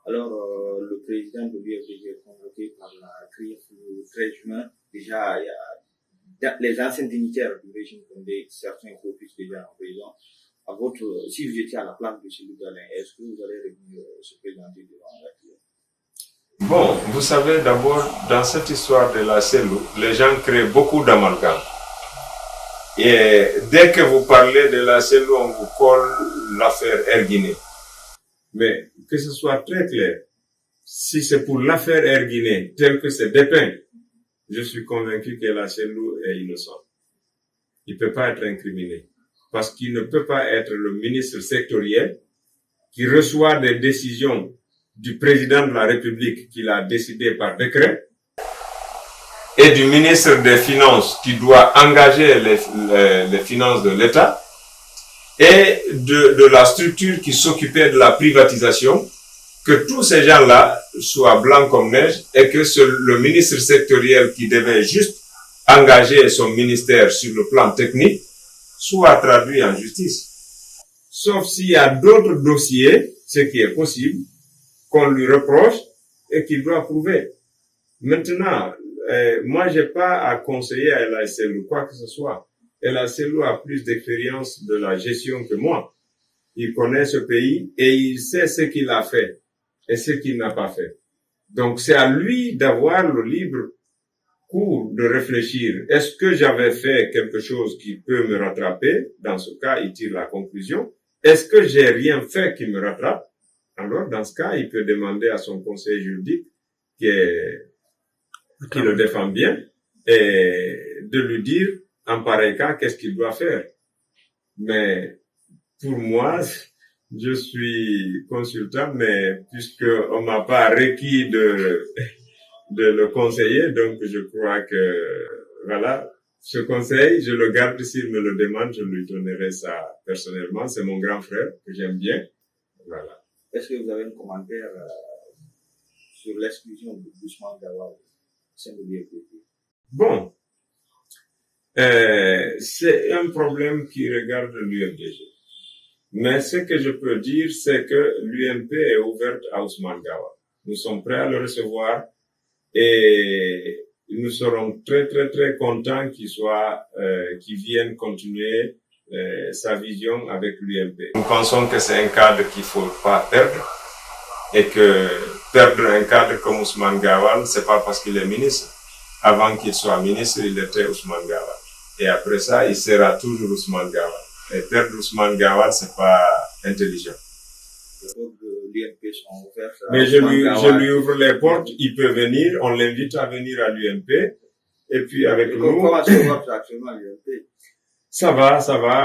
Alors, le président de l'UFDG est convoqué par la CRIF le 13 juin. Déjà, il y a les anciens dignitaires du régime Condé, certains offices déjà en prison. Si vous étiez à la place de celui d'Alain, est-ce que vous allez revenir se présenter devant la CRIF? Bon, vous savez, d'abord, dans cette histoire de la CELU, les gens créent beaucoup d'amalgames. Et dès que vous parlez de la CELU, on vous colle l'affaire Erguiné. Mais que ce soit très clair, si c'est pour l'affaire Erguiné, tel que c'est dépeint, je suis convaincu que la CELU est innocente. Il ne peut pas être incriminé. Parce qu'il ne peut pas être le ministre sectoriel qui reçoit des décisions du président de la République qu'il a décidé par décret et du ministre des Finances qui doit engager les finances de l'État et de la structure qui s'occupait de la privatisation, que tous ces gens-là soient blancs comme neige et que le ministre sectoriel qui devait juste engager son ministère sur le plan technique soit traduit en justice. Sauf s'il y a d'autres dossiers, ce qui est possible, qu'on lui reproche et qu'il doit prouver. Maintenant, moi, j'ai pas à conseiller à El Selou quoi que ce soit. El Selou a plus d'expérience de la gestion que moi. Il connaît ce pays et il sait ce qu'il a fait et ce qu'il n'a pas fait. Donc, c'est à lui d'avoir le libre cours de réfléchir. Est-ce que j'avais fait quelque chose qui peut me rattraper? Dans ce cas, il tire la conclusion. Est-ce que j'ai rien fait qui me rattrape? Alors, dans ce cas, il peut demander à son conseil juridique qui le défend bien et de lui dire, en pareil cas, qu'est-ce qu'il doit faire. Mais pour moi, je suis consultant, mais puisque on m'a pas requis de le conseiller, donc je crois que, voilà, ce conseil, je le garde s'il me le demande, je lui donnerai ça personnellement. C'est mon grand frère que j'aime bien. Voilà. Est-ce que vous avez un commentaire sur l'exclusion de Ousmane Gawal au sein de l'UFDG? Bon, c'est un problème qui regarde l'UFDG. Mais ce que je peux dire, c'est que l'UMP est ouverte à Ousmane Gawal. Nous sommes prêts à le recevoir et nous serons très, très, très contents qu'il vienne continuer sa vision avec l'UMP. Nous pensons que c'est un cadre qu'il faut pas perdre et que perdre un cadre comme Ousmane Gawal, c'est pas parce qu'il est ministre. Avant qu'il soit ministre, il était Ousmane Gawal. Et après ça, il sera toujours Ousmane Gawal. Et perdre Ousmane Gawal, c'est pas intelligent. Mais je lui ouvre les portes, il peut venir, on l'invite à venir à l'UMP. Et puis avec nous. Comment se porte actuellement l'UMP? Ça va,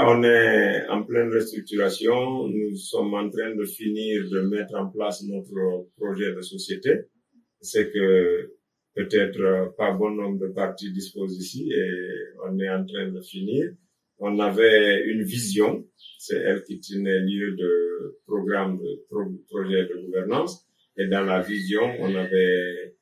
on est en pleine restructuration. Nous sommes en train de finir de mettre en place notre projet de société. C'est que peut-être pas bon nombre de partis disposent ici et on est en train de finir. On avait une vision, c'est elle qui tenait lieu de programme de projet de gouvernance. Et dans la vision, on avait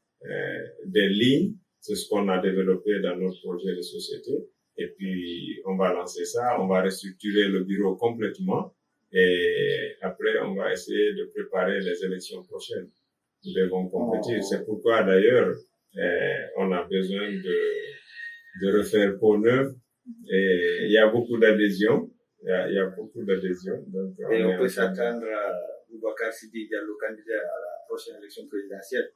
des lignes, c'est ce qu'on a développé dans notre projet de société. Et puis, on va lancer ça, on va restructurer le bureau complètement et après, on va essayer de préparer les élections prochaines. Nous devons compétir. C'est pourquoi, d'ailleurs, on a besoin de refaire peau neuve et il y a beaucoup d'adhésions. Il y a beaucoup d'adhésions. Donc, et on peut s'attendre à Boubacar Sidi Diallo candidat à la prochaine élection présidentielle.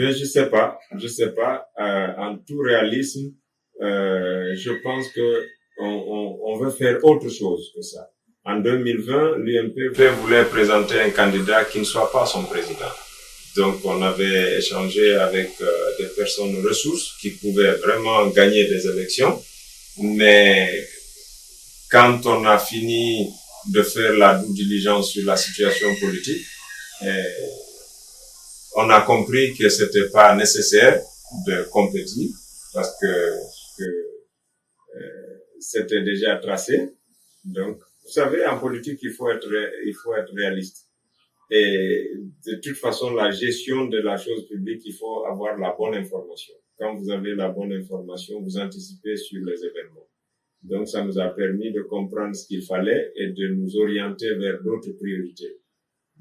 Je sais pas. En tout réalisme, je pense que on veut faire autre chose que ça. En 2020, l'UMP voulait présenter un candidat qui ne soit pas son président. Donc, on avait échangé avec des personnes ressources qui pouvaient vraiment gagner des élections. Mais quand on a fini de faire la due diligence sur la situation politique, on a compris que c'était pas nécessaire de compétir parce que c'était déjà tracé. Donc, vous savez, en politique, il faut être réaliste. Et de toute façon, la gestion de la chose publique, il faut avoir la bonne information. Quand vous avez la bonne information, vous anticipez sur les événements. Donc, ça nous a permis de comprendre ce qu'il fallait et de nous orienter vers d'autres priorités.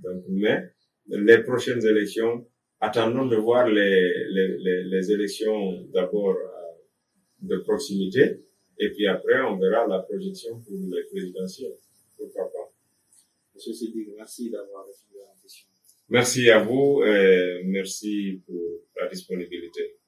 Donc, mais les prochaines élections, attendons de voir les élections d'abord de proximité, et puis après, on verra la projection pour les présidentielles. Pourquoi pas. Monsieur Siddiq, merci d'avoir répondu à la question. Merci à vous et merci pour la disponibilité.